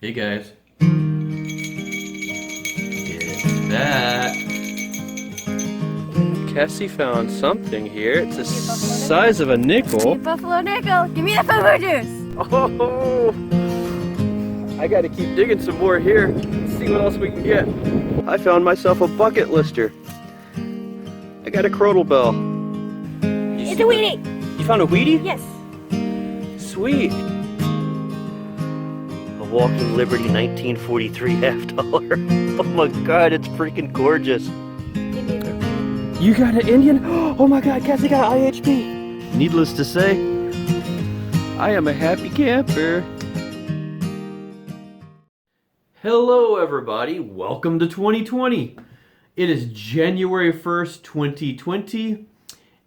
Hey guys. It's back. Cassie found something here. It's the size of a nickel. Buffalo nickel. Give me the fufu juice. Oh! I gotta keep digging some more here. Let's see what else we can get. I found myself a bucket lister. I got a crotal bell. It's a Wheatie. You found a Wheatie? Yes. Sweet. A Walking Liberty 1943 $half. Oh my god, it's freaking gorgeous. You got an Indian? Oh my god, Cassie got IHP. Needless to say, I am a happy camper. Hello everybody, welcome to 2020. It is January 1st, 2020.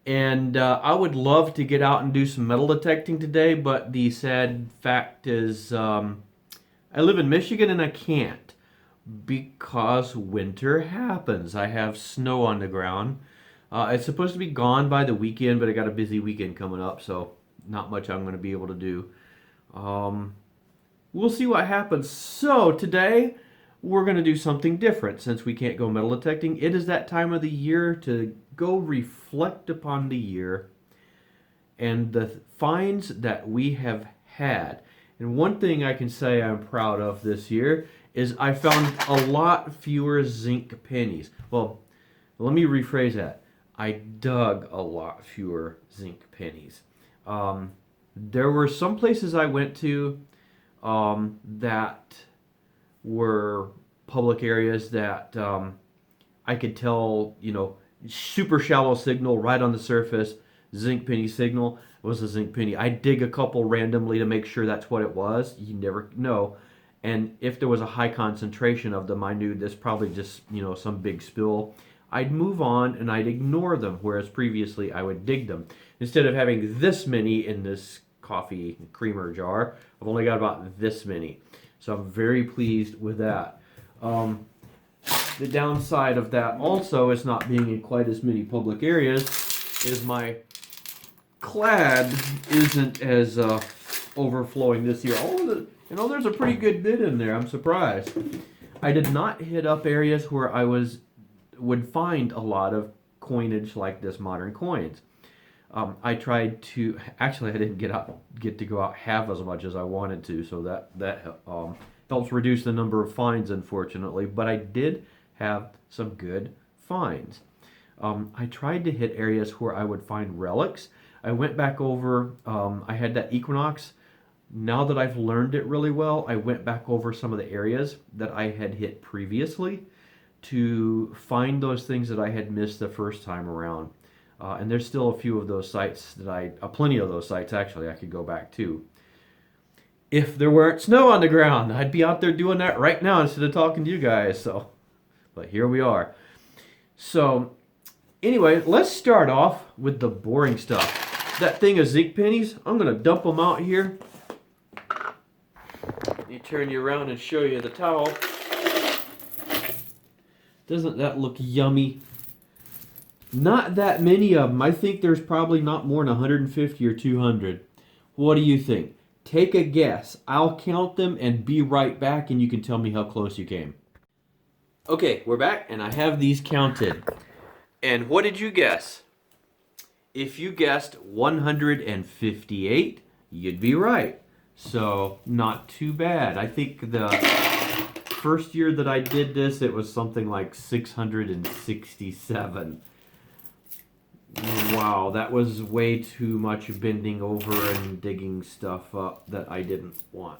And I would love to get out and do some metal detecting today, but the sad fact is I live in Michigan and I can't because winter happens. I have snow on the ground. It's supposed to be gone by the weekend, but I got a busy weekend coming up, so not much I'm going to be able to do. We'll see what happens. So today we're going to do something different since we can't go metal detecting. It is that time of the year to go reflect upon the year and the finds that we have had. And one thing I can say I'm proud of this year is I found a lot fewer zinc pennies. Well, let me rephrase that. I dug a lot fewer zinc pennies. There were some places I went to that were public areas that I could tell, you know, super shallow signal right on the surface, zinc penny signal was a zinc penny. I dig a couple randomly to make sure that's what it was. You never know. And if there was a high concentration of them, I knew this probably just, you know, some big spill. I'd move on and I'd ignore them, whereas previously I would dig them. Instead of having this many in this coffee creamer jar, I've only got about this many. So I'm very pleased with that. The downside of that also is not being in quite as many public areas is my clad isn't as overflowing this year. You know, there's a pretty good bit in there. I'm surprised. I did not hit up areas where I would find a lot of coinage like this modern coins. I tried to actually I didn't get to go out half as much as I wanted to, so that helps reduce the number of finds, unfortunately. But I did have some good finds. I tried to hit areas where I would find relics. I went back over, I had that Equinox. Now that I've learned it really well, I went back over some of the areas that I had hit previously to find those things that I had missed the first time around. And there's still a few of those sites that plenty of those sites actually I could go back to. If there weren't snow on the ground, I'd be out there doing that right now instead of talking to you guys. So, but here we are. So, anyway, let's start off with the boring stuff. That thing of zinc pennies, I'm going to dump them out here. Let me turn you around and show you the towel. Doesn't that look yummy? Not that many of them. I think there's probably not more than 150 or 200. What do you think? Take a guess. I'll count them and be right back and you can tell me how close you came. Okay, we're back and I have these counted. And what did you guess? If you guessed 158, you'd be right. So, not too bad. I think the first year that I did this, it was something like 667. Wow, that was way too much bending over and digging stuff up that I didn't want.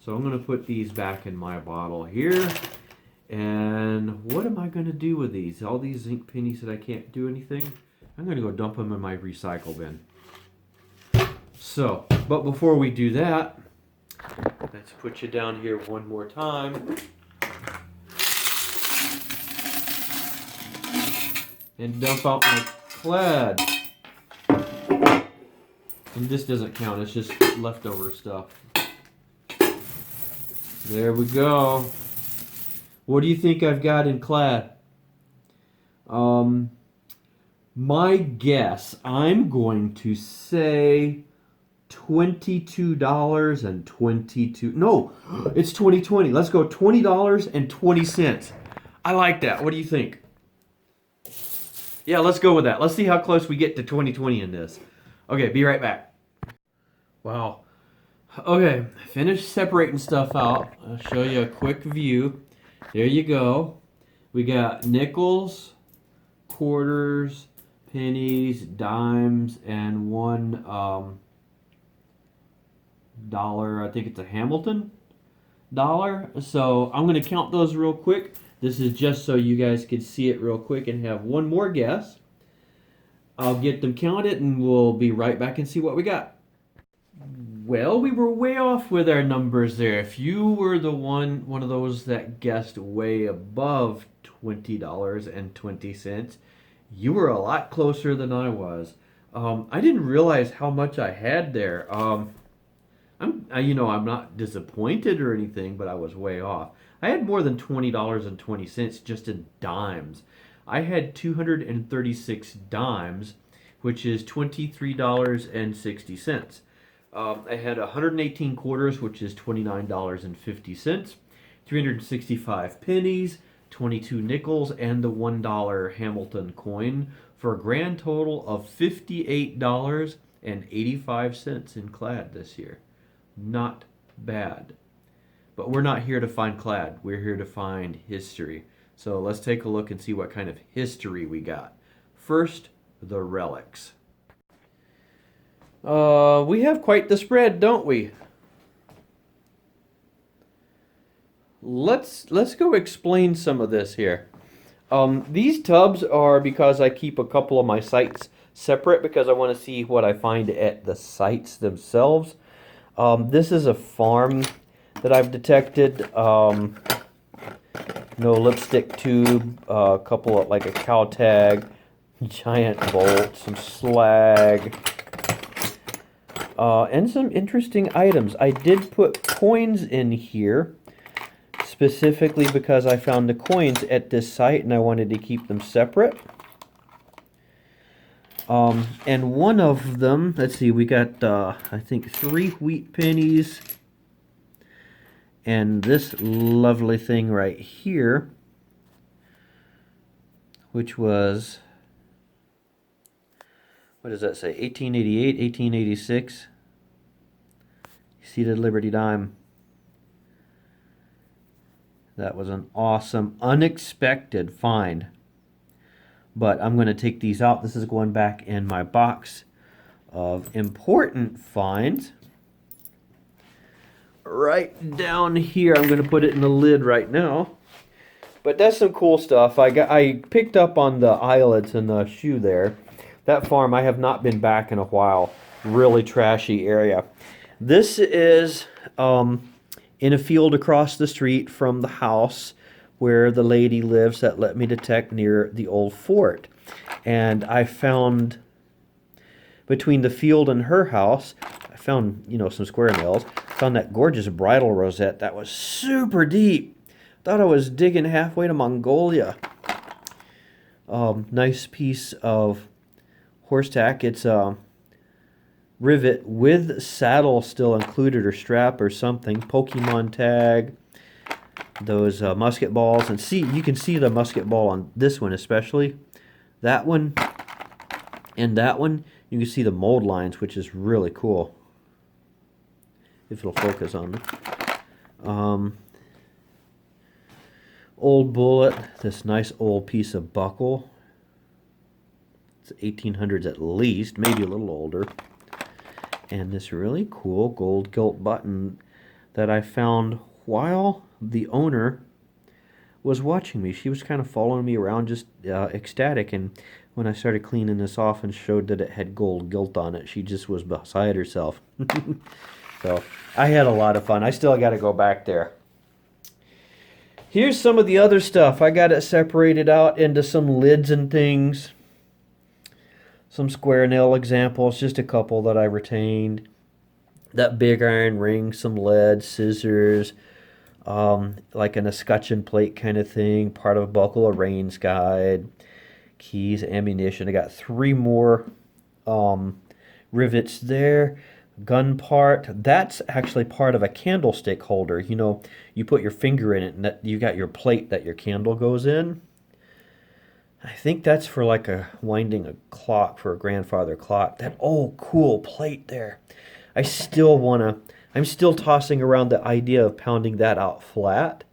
So I'm going to put these back in my bottle here. And what am I going to do with these? All these zinc pennies that I can't do anything? I'm going to go dump them in my recycle bin. So, but before we do that, let's put you down here one more time. And dump out my clad. And this doesn't count, it's just leftover stuff. There we go. What do you think I've got in clad? My guess, I'm going to say $22.22. No, it's 2020. Let's go $20.20. I like that. What do you think? Yeah, let's go with that. Let's see how close we get to 2020 in this. Okay, be right back. Wow. Okay, finished separating stuff out. I'll show you a quick view. There you go. We got nickels, quarters, pennies, dimes, and one dollar. I think it's a Hamilton dollar. So I'm going to count those real quick. This is just so you guys can see it real quick and have one more guess. I'll get them counted and we'll be right back and see what we got. Well, we were way off with our numbers there. If you were the one of those that guessed way above $20.20, you were a lot closer than I was. I didn't realize how much I had there. I'm not disappointed or anything, but I was way off. I had more than $20.20 just in dimes. I had 236 dimes, which is $23.60. I had 118 quarters, which is $29.50. 365 pennies, 22 nickels, and the $1 Hamilton coin for a grand total of $58.85 in clad this year. Not bad. But we're not here to find clad. We're here to find history. So let's take a look and see what kind of history we got. First, the relics. We have quite the spread, don't we? Let's go explain some of this here. These tubs are because I keep a couple of my sites separate because I want to see what I find at the sites themselves. This is a farm that I've detected. No lipstick tube, a couple of, like a cow tag, giant bolt, some slag, and some interesting items. I did put coins in here specifically because I found the coins at this site and I wanted to keep them separate. And one of them, let's see, we got I think 3 wheat pennies and this lovely thing right here, which was, what does that say, 1888, 1886. You see the Liberty dime. That was an awesome, unexpected find. But I'm going to take these out. This is going back in my box of important finds. Right down here. I'm going to put it in the lid right now. But that's some cool stuff. I picked up on the eyelets in the shoe there. That farm, I have not been back in a while. Really trashy area. This is in a field across the street from the house where the lady lives that let me detect near the old fort. And I found, between the field and her house, I found, some square nails. Found that gorgeous bridle rosette that was super deep. Thought I was digging halfway to Mongolia. Nice piece of horse tack. It's a rivet with saddle still included, or strap or something. Pokemon tag. Those musket balls, and you can see the musket ball on this one especially. That one and that one, you can see the mold lines, which is really cool. If it'll focus on them. Old bullet, this nice old piece of buckle. It's 1800s at least, maybe a little older. And this really cool gold gilt button that I found while the owner was watching me. She was kind of following me around, just ecstatic, and when I started cleaning this off and showed that it had gold gilt on it, she just was beside herself. So I had a lot of fun. I still got to go back there. Here's some of the other stuff. I got it separated out into some lids and things. Some square nail examples, just a couple that I retained. That big iron ring, some lead, scissors, like an escutcheon plate kind of thing, part of a buckle, a Rains guide, keys, ammunition. I got 3 more rivets there. gun part. That's actually part of a candlestick holder. You know, you put your finger in it and you got your plate that your candle goes in. I think that's for like a winding a clock, for a grandfather clock. That old cool plate there. I'm still tossing around the idea of pounding that out flat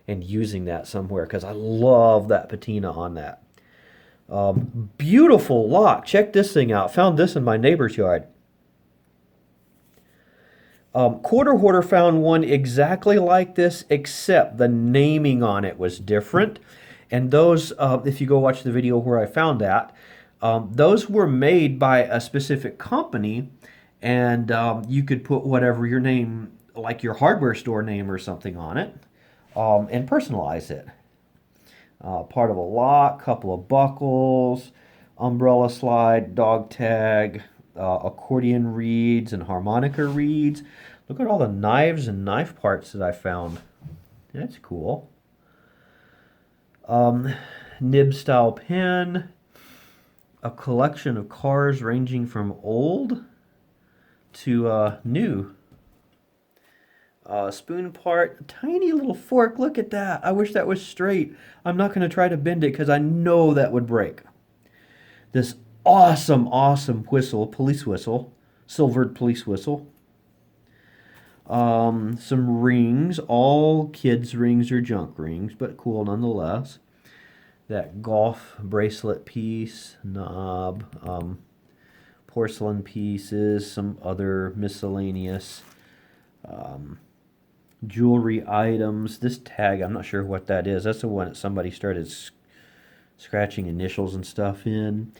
and using that somewhere because I love that patina on that. Beautiful lock. Check this thing out. Found this in my neighbor's yard. Quarter Hoarder found one exactly like this, except the naming on it was different. And those, if you go watch the video where I found that, those were made by a specific company, and you could put whatever your name, like your hardware store name or something on it, and personalize it. Part of a lock, couple of buckles, umbrella slide, dog tag, accordion reeds and harmonica reeds. Look at all the knives and knife parts that I found. That's cool. Nib style pen. A collection of cars ranging from old to new. Spoon part, tiny little fork. Look at that. I wish that was straight. I'm not going to try to bend it because I know that would break. This awesome, awesome whistle, police whistle, silvered police whistle. Some rings, all kids' rings or junk rings, but cool nonetheless. That golf bracelet piece, knob, porcelain pieces, some other miscellaneous jewelry items. This tag, I'm not sure what that is. That's the one that somebody started scratching initials and stuff in.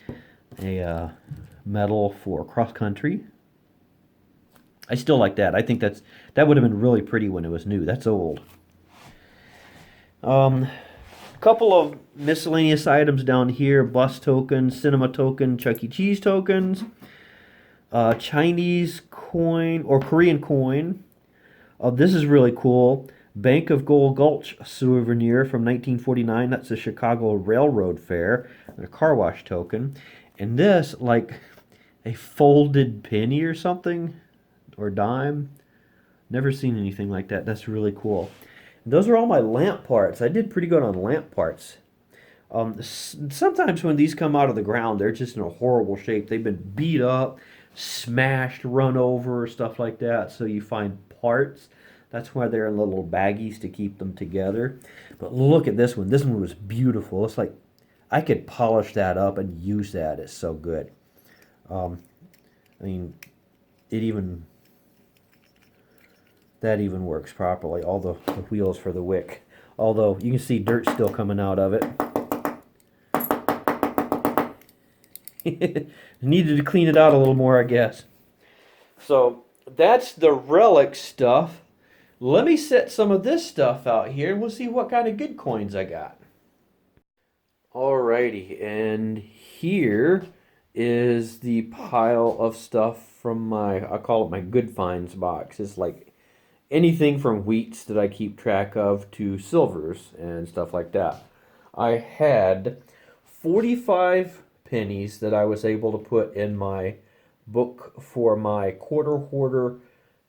A medal for cross country. I still like that. I think that would have been really pretty when it was new. That's old. Couple of miscellaneous items down here: bus tokens, cinema token, Chuck E. Cheese tokens, Chinese coin or Korean coin. This is really cool. Bank of Gold Gulch souvenir from 1949. That's the Chicago Railroad Fair. And a car wash token. And this, like a folded penny or something, or dime. Never seen anything like that. That's really cool. And those are all my lamp parts. I did pretty good on lamp parts. Sometimes when these come out of the ground, they're just in a horrible shape. They've been beat up, smashed, run over, stuff like that. So you find parts. That's why they're in little baggies to keep them together. But look at this one. This one was beautiful. It's like I could polish that up and use that. It's so good. I mean, that even works properly. All the wheels for the wick. Although you can see dirt still coming out of it. Needed to clean it out a little more, I guess. So that's the Relic stuff. Let me set some of this stuff out here and we'll see what kind of good coins I got. Alrighty, and here is the pile of stuff from I call it my good finds box. It's like anything from wheats that I keep track of to silvers and stuff like that. I had 45 pennies that I was able to put in my book for my Quarter Hoarder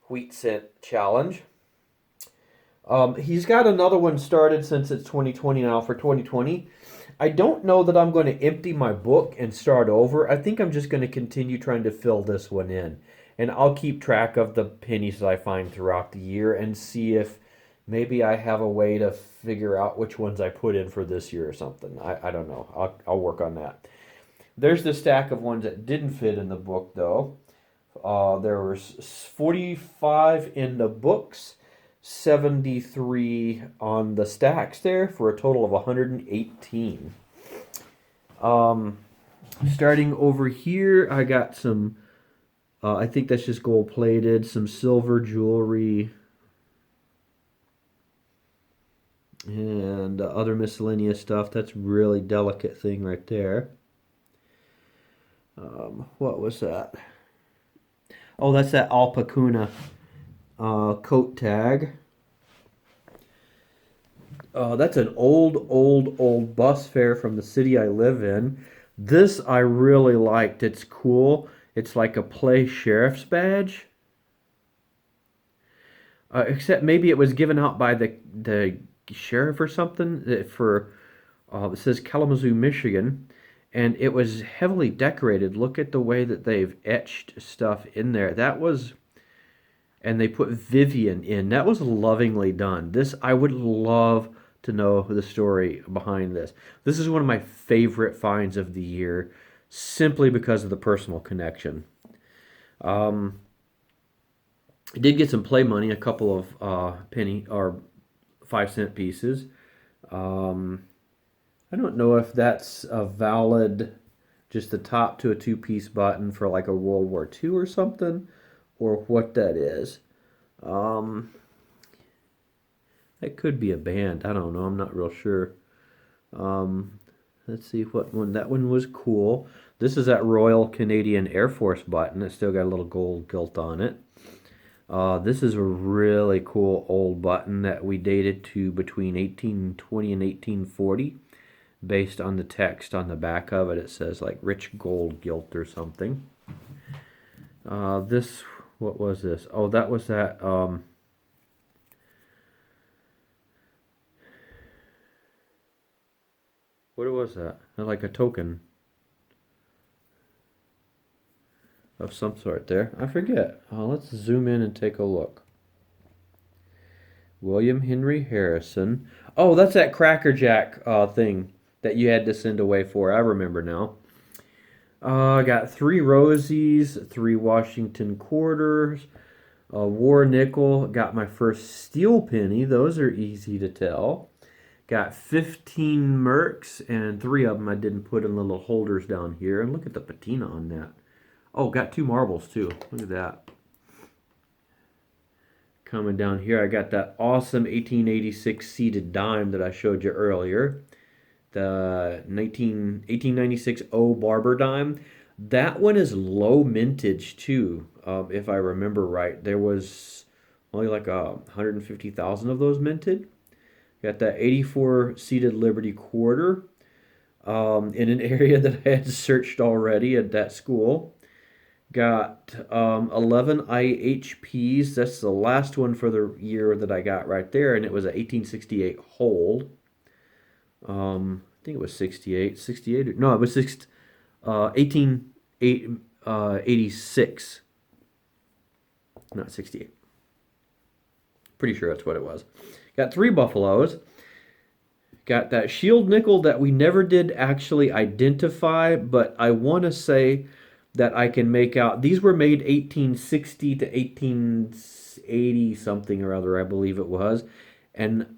Wheat Cent Challenge. He's got another one started since it's 2020 now for 2020. I don't know that I'm going to empty my book and start over. I think I'm just going to continue trying to fill this one in. And I'll keep track of the pennies that I find throughout the year and see if maybe I have a way to figure out which ones I put in for this year or something. I don't know. I'll work on that. There's the stack of ones that didn't fit in the book, though. There was 45 in the books, 73 on the stacks there, for a total of 118. Starting over here, I got some, I think that's just gold-plated, some silver jewelry, and other miscellaneous stuff. That's really delicate thing right there. What was that? Oh, that's that alpaca coat tag. That's an old bus fare from the city I live in. This I really liked. It's cool. It's like a play sheriff's badge. except maybe it was given out by the sheriff or something for it says Kalamazoo, Michigan, and it was heavily decorated. Look at the way that they've etched stuff in there. That was, and they put Vivian in. That was lovingly done. This, I would love to know the story behind this. This is one of my favorite finds of the year, simply because of the personal connection. Um, I did get some play money, a couple of penny or 5 cent pieces. Um, I don't know if that's a valid, just the top to a two-piece button for like a World War II or something, or what that is. Um, that could be a band. I don't know. I'm not real sure. Um, let's see what one. That one was cool. This is that Royal Canadian Air Force button. It's still got a little gold gilt on it. This is a really cool old button that we dated to between 1820 and 1840. Based on the text on the back of it, it says like rich gold gilt or something. This, what was this? Oh, that was that. What was that? Like a token of some sort there. I forget. Let's zoom in and take a look. William Henry Harrison. Oh, that's that Cracker Jack thing that you had to send away for. I remember now. I got 3 Rosies, 3 Washington quarters, a war nickel. Got my first steel penny. Those are easy to tell. Got 15 Mercs, and 3 of them I didn't put in little holders down here. And look at the patina on that. Oh, got 2 marbles too. Look at that. Coming down here, I got that awesome 1886 seated dime that I showed you earlier. The 1896 O Barber dime. That one is low mintage too, if I remember right. There was only like 150,000 of those minted. Got that 84 seated Liberty quarter in an area that I had searched already at that school. Got 11 IHPs. That's the last one for the year that I got right there, and it was an 1868 hold. I think it was 68. 68? No, it was 1886. Not 68. Pretty sure that's what it was. Got 3 buffaloes. Got that shield nickel that we never did actually identify, but I want to say that I can make out. These were made 1860 to 1880 something or other, I believe it was. And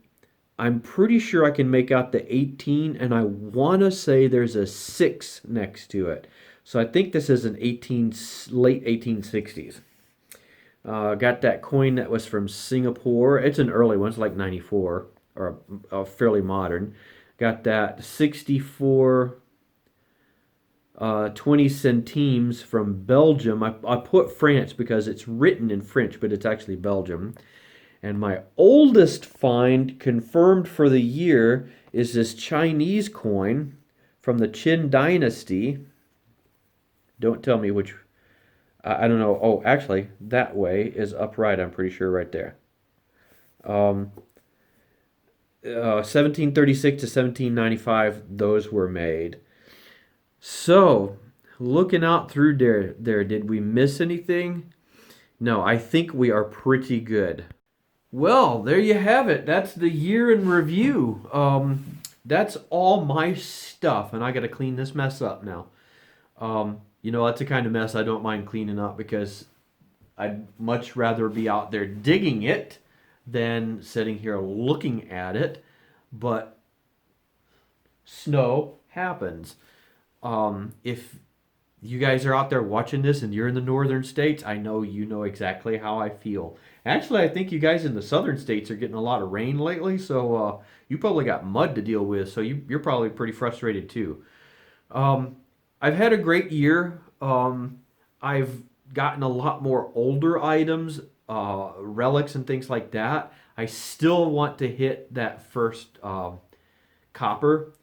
I'm pretty sure I can make out the 18, and I want to say there's a 6 next to it. So I think this is an late 1860s. Got that coin that was from Singapore. It's an early one. It's like 94, or fairly modern. Got that 64 20 centimes from Belgium. I put France because it's written in French, but it's actually Belgium. And my oldest find, confirmed for the year, is this Chinese coin from the Qin Dynasty. Don't tell me which. I don't know. Oh, actually, that way is upright, I'm pretty sure, right there. 1736 to 1795, those were made. So, looking out through there, did we miss anything? No, I think we are pretty good. Well, there you have it. That's the year in review. That's all my stuff, and I got to clean this mess up now. That's the kind of mess I don't mind cleaning up because I'd much rather be out there digging it than sitting here looking at it. But snow happens. If you guys are out there watching this and you're in the northern states, I know you know exactly how I feel. Actually, I think you guys in the southern states are getting a lot of rain lately, so you probably got mud to deal with, so you're probably pretty frustrated too. I've had a great year. I've gotten a lot more older items, relics and things like that. I still want to hit that first copper.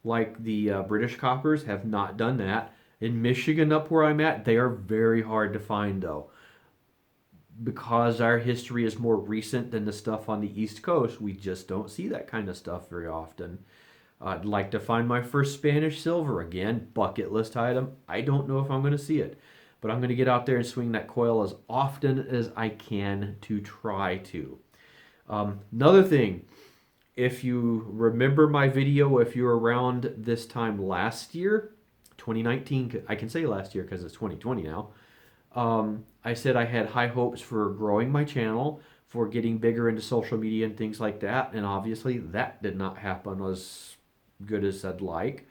Like the British coppers have not done that. In Michigan, up where I'm at, they are very hard to find though. because our history is more recent than the stuff on the East Coast, we just don't see that kind of stuff very often. I'd like to find my first Spanish silver again, bucket list item. I don't know if I'm going to see it, but I'm going to get out there and swing that coil as often as I can to try to. Another thing, if you remember my video, if you're around this time last year, 2019, I can say last year because it's 2020 now, I said I had high hopes for growing my channel, for getting bigger into social media and things like that, and obviously that did not happen as good as I'd like.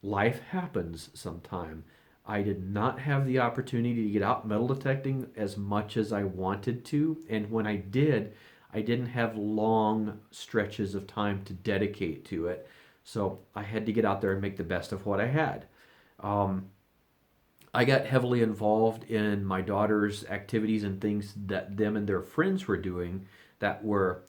Life happens sometime. I did not have the opportunity to get out metal detecting as much as I wanted to, and when I did, I didn't have long stretches of time to dedicate to it, so I had to get out there and make the best of what I had. I got heavily involved in my daughter's activities and things that them and their friends were doing that were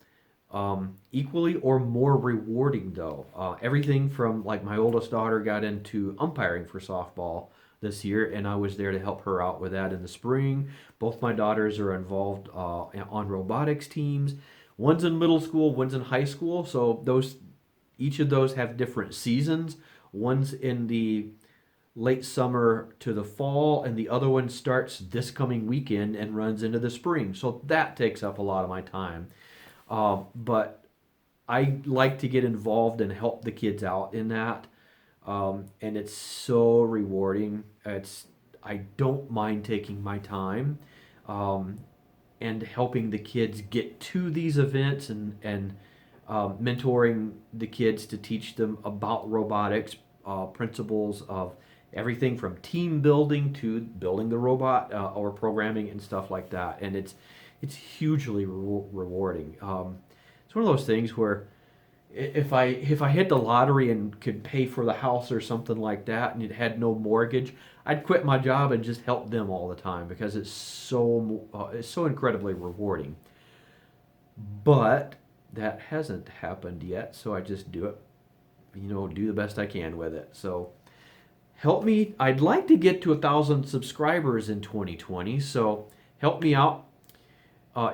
equally or more rewarding, though. Everything from, like, my oldest daughter got into umpiring for softball this year, and I was there to help her out with that in the spring. Both my daughters are involved on robotics teams. One's in middle school, one's in high school, so each of those have different seasons. One's in the late summer to the fall, and the other one starts this coming weekend and runs into the spring. So that takes up a lot of my time. But I like to get involved and help the kids out in that. And it's so rewarding. I don't mind taking my time and helping the kids get to these events and mentoring the kids to teach them about robotics, principles of everything from team building to building the robot or programming and stuff like that. And it's hugely rewarding. It's one of those things where if I hit the lottery and could pay for the house or something like that and it had no mortgage, I'd quit my job and just help them all the time because it's so incredibly rewarding. But that hasn't happened yet, so I just do it, do the best I can with it. So help me. I'd like to get to 1,000 subscribers in 2020, so help me out.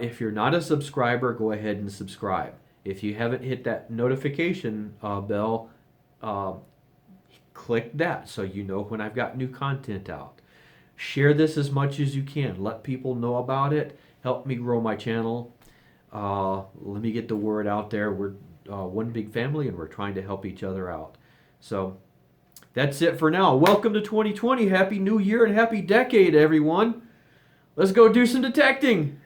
If you're not a subscriber, go ahead and subscribe. If you haven't hit that notification bell, click that so you know when I've got new content out. Share this as much as you can. Let people know about it. Help me grow my channel. Let me get the word out there. We're one big family and we're trying to help each other out. So that's it for now. Welcome to 2020. Happy New Year and happy decade, everyone. Let's go do some detecting.